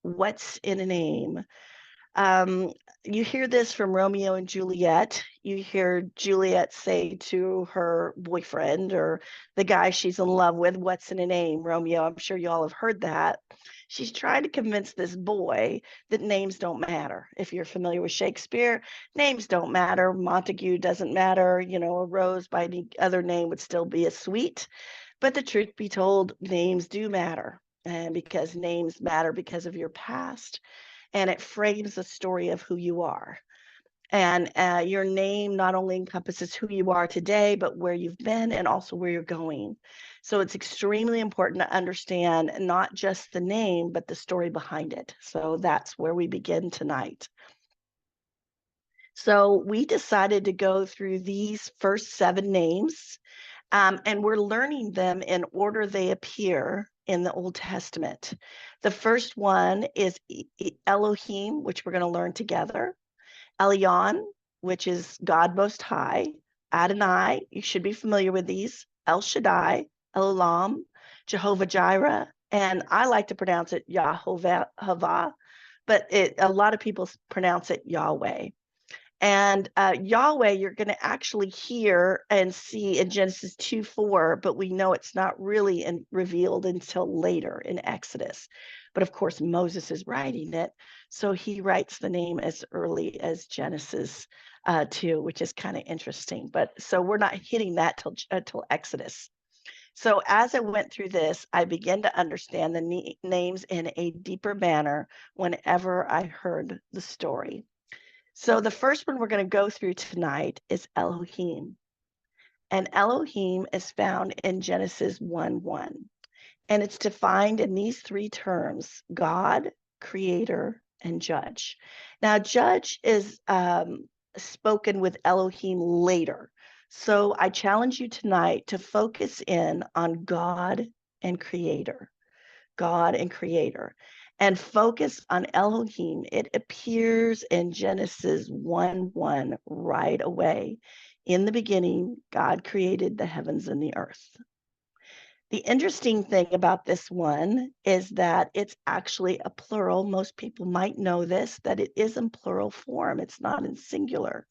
What's in a name? Um, you hear this from Romeo and Juliet. You hear Juliet say to her boyfriend or the guy she's in love with, "What's in a name?" Romeo, I'm sure you all have heard that. She's trying to convince this boy that names don't matter. If you're familiar with Shakespeare, names don't matter. Montague doesn't matter. A rose by any other name would still be a sweet. But the truth be told, names do matter. And because names matter because of your past, and it frames the story of who you are. And your name not only encompasses who you are today, but where you've been and also where you're going. So it's extremely important to understand not just the name, but the story behind it. So that's where we begin tonight. So we decided to go through these first 7 names, and we're learning them in order they appear in the Old Testament. The first one is Elohim, which we're going to learn together. Elyon, which is God Most High. Adonai, you should be familiar with these. El Shaddai, Elolam, Jehovah Jireh, and I like to pronounce it Yahovah, but a lot of people pronounce it Yahweh. And Yahweh, you're going to actually hear and see in Genesis 2:4, but we know it's not really revealed until later in Exodus. But of course, Moses is writing it. So he writes the name as early as Genesis 2, which is kind of interesting. But so we're not hitting that till Exodus. So as I went through this, I began to understand the names in a deeper manner whenever I heard the story. So the first one we're going to go through tonight is Elohim. And Elohim is found in Genesis 1:1. And it's defined in these 3 terms: God, creator, and judge. Now, judge is spoken with Elohim later. So I challenge you tonight to focus in on God and creator. God and creator, and focus on Elohim. It appears in Genesis 1:1 right away. In the beginning, God created the heavens and the earth. The interesting thing about this one is that it's actually a plural. Most people might know this, that it is in plural form. It's not in singular.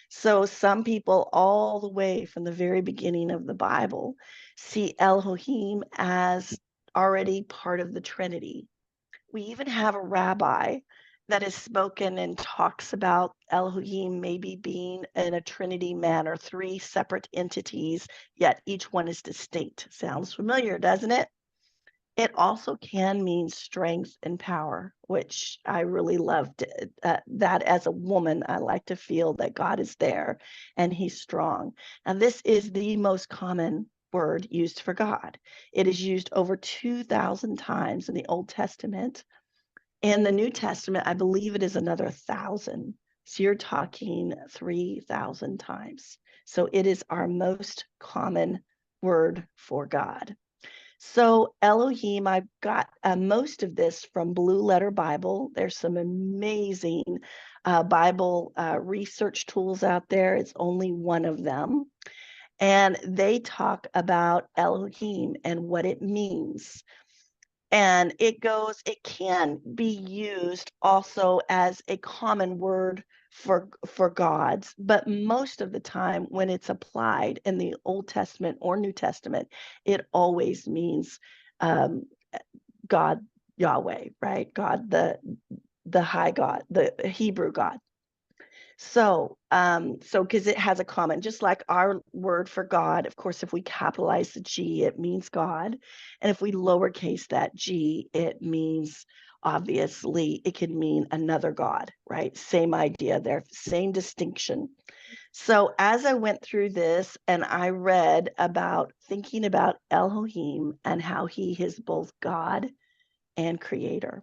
So some people all the way from the very beginning of the Bible see Elohim as already part of the Trinity. We even have a rabbi that has spoken and talks about Elohim maybe being in a Trinity manner, 3 separate entities, yet each one is distinct. Sounds familiar, doesn't it? It also can mean strength and power, which I really loved. That as a woman, I like to feel that God is there and he's strong. And this is the most common word used for God. It is used over 2,000 times in the Old Testament. In the New Testament, I believe it is another 1,000. So you're talking 3,000 times. So it is our most common word for God. So Elohim, I've got most of this from Blue Letter Bible. There's some amazing Bible research tools out there. It's only one of them. And they talk about Elohim and what it means. And it can be used also as a common word for gods, but most of the time when it's applied in the Old Testament or New Testament, it always means God, Yahweh, right? God, the high God, the Hebrew God. So because it has a common, just like our word for God, of course, if we capitalize the G, it means God. And if we lowercase that G, it means, obviously, it can mean another God, right? Same idea there, same distinction. So as I went through this and I read about thinking about Elohim and how he is both God and creator.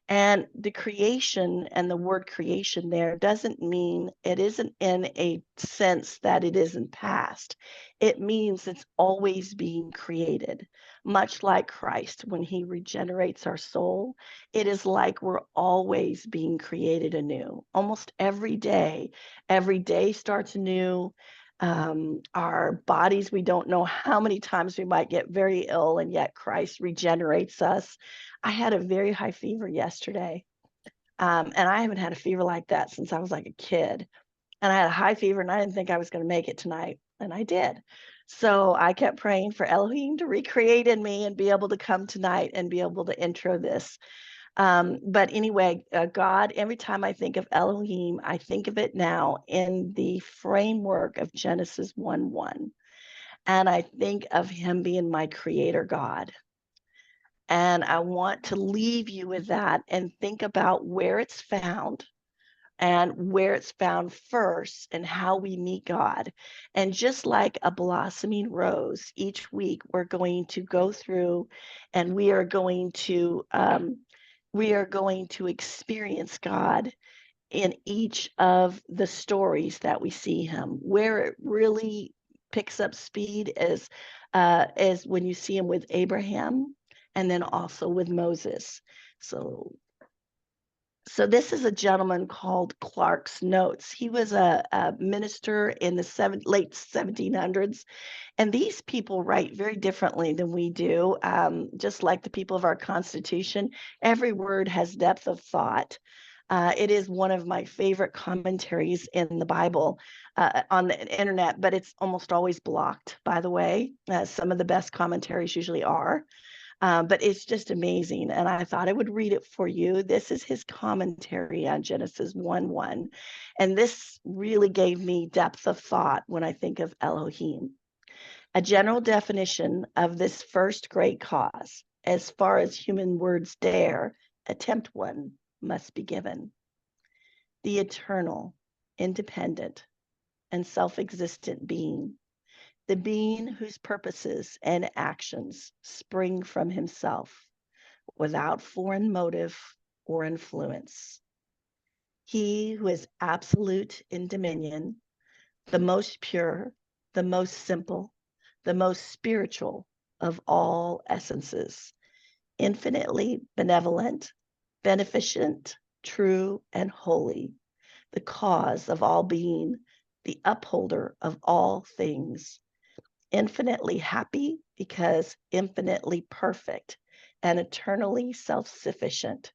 And the creation and the word creation there doesn't mean, it isn't in a sense that it isn't past. It means it's always being created, much like Christ when he regenerates our soul. It is like we're always being created anew, almost every day. Every day starts anew. Our bodies, we don't know how many times we might get very ill, and yet Christ regenerates us. I had a very high fever yesterday, and I haven't had a fever like that since I was like a kid. And I had a high fever, and I didn't think I was going to make it tonight, and I did. So I kept praying for Elohim to recreate in me and be able to come tonight and be able to intro this. But anyway, God, every time I think of Elohim, I think of it now in the framework of Genesis 1:1. And I think of him being my creator God. And I want to leave you with that and think about where it's found and where it's found first and how we meet God. And just like a blossoming rose, each week we're going to go through and we are going to experience God in each of the stories that we see him. Where it really picks up speed is when you see him with Abraham and then also with Moses. So this is a gentleman called Clark's Notes. He was a minister in the late 1700s. And these people write very differently than we do. Just like the people of our Constitution, every word has depth of thought. It is one of my favorite commentaries in the Bible on the internet, but it's almost always blocked, by the way. Some of the best commentaries usually are. But it's just amazing. And I thought I would read it for you. This is his commentary on Genesis 1:1. And this really gave me depth of thought when I think of Elohim. A general definition of this first great cause, as far as human words dare attempt one, must be given. The eternal, independent, and self-existent being, the being whose purposes and actions spring from himself without foreign motive or influence. He who is absolute in dominion, the most pure, the most simple, the most spiritual of all essences, infinitely benevolent, beneficent, true, and holy, the cause of all being, the upholder of all things, infinitely happy because infinitely perfect and eternally self-sufficient,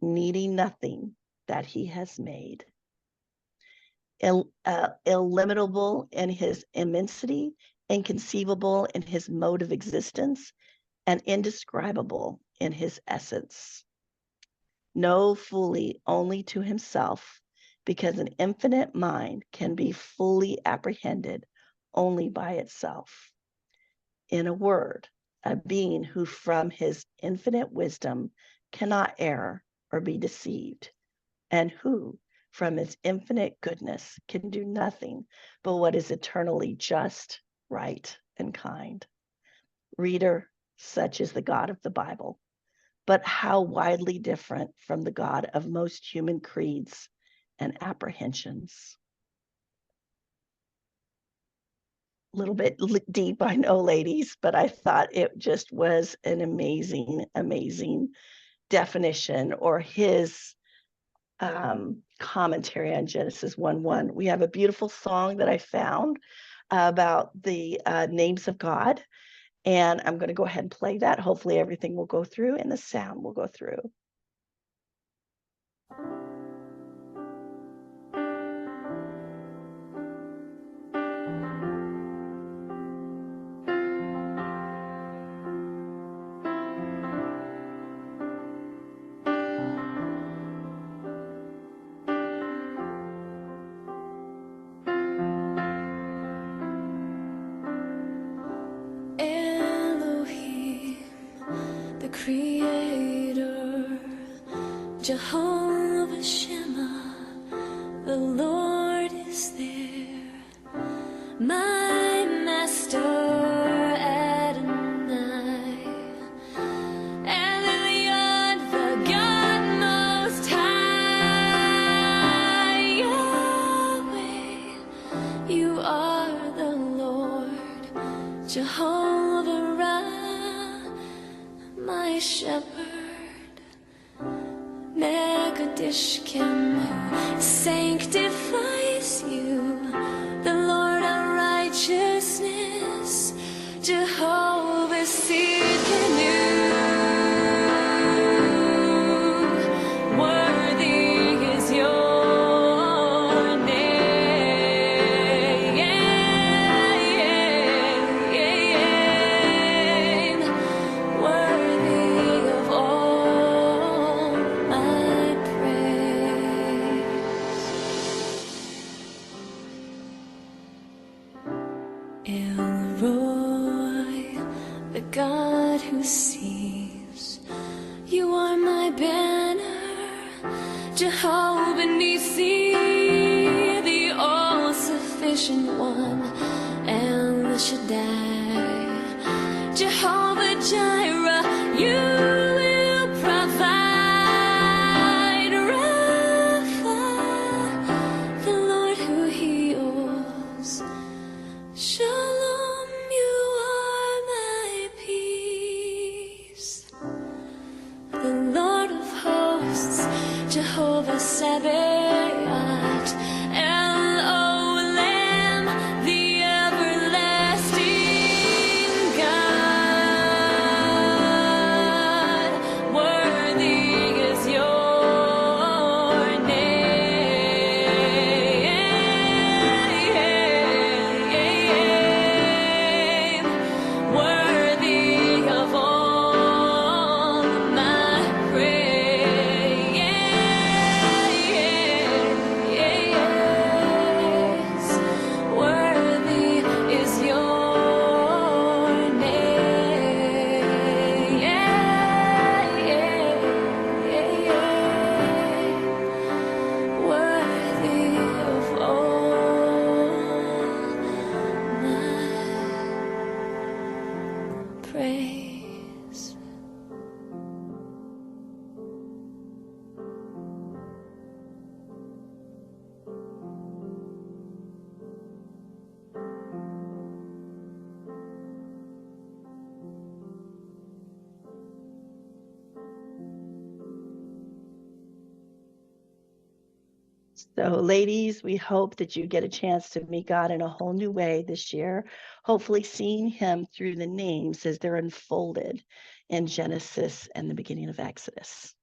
needing nothing that he has made. Illimitable in his immensity, inconceivable in his mode of existence, and indescribable in his essence. Know fully only to himself, because an infinite mind can be fully apprehended only by itself. In a word, a being who from his infinite wisdom cannot err or be deceived, and who from his infinite goodness can do nothing but what is eternally just, right, and kind. Reader, such is the God of the Bible, but how widely different from the God of most human creeds and apprehensions. A little bit deep, I know, ladies, but I thought it just was an amazing, amazing definition, or his commentary on Genesis 1:1. We have a beautiful song that I found about the names of God, and I'm going to go ahead and play that. Hopefully everything will go through and the sound will go through. Creator, Jehovah Shema, the Lord is there, my Master Adonai, Elion, the God Most High, Yahweh, you are the Lord, Jehovah Ra, my shepherd. Megadishkim, sanctifies you, the Lord arise. Jehovah Nissi, the all-sufficient one, El Shaddai, Jehovah Jireh, you will provide. Rapha, the Lord who heals. Shalom, you are my peace. The Lord of hosts, Jehovah Sabaoth, El Olam, the everlasting God. Worthy is your name, worthy of all my praise. Worthy is your name, worthy of all my praise. So, ladies, we hope that you get a chance to meet God in a whole new way this year, hopefully seeing him through the names as they're unfolded in Genesis and the beginning of Exodus.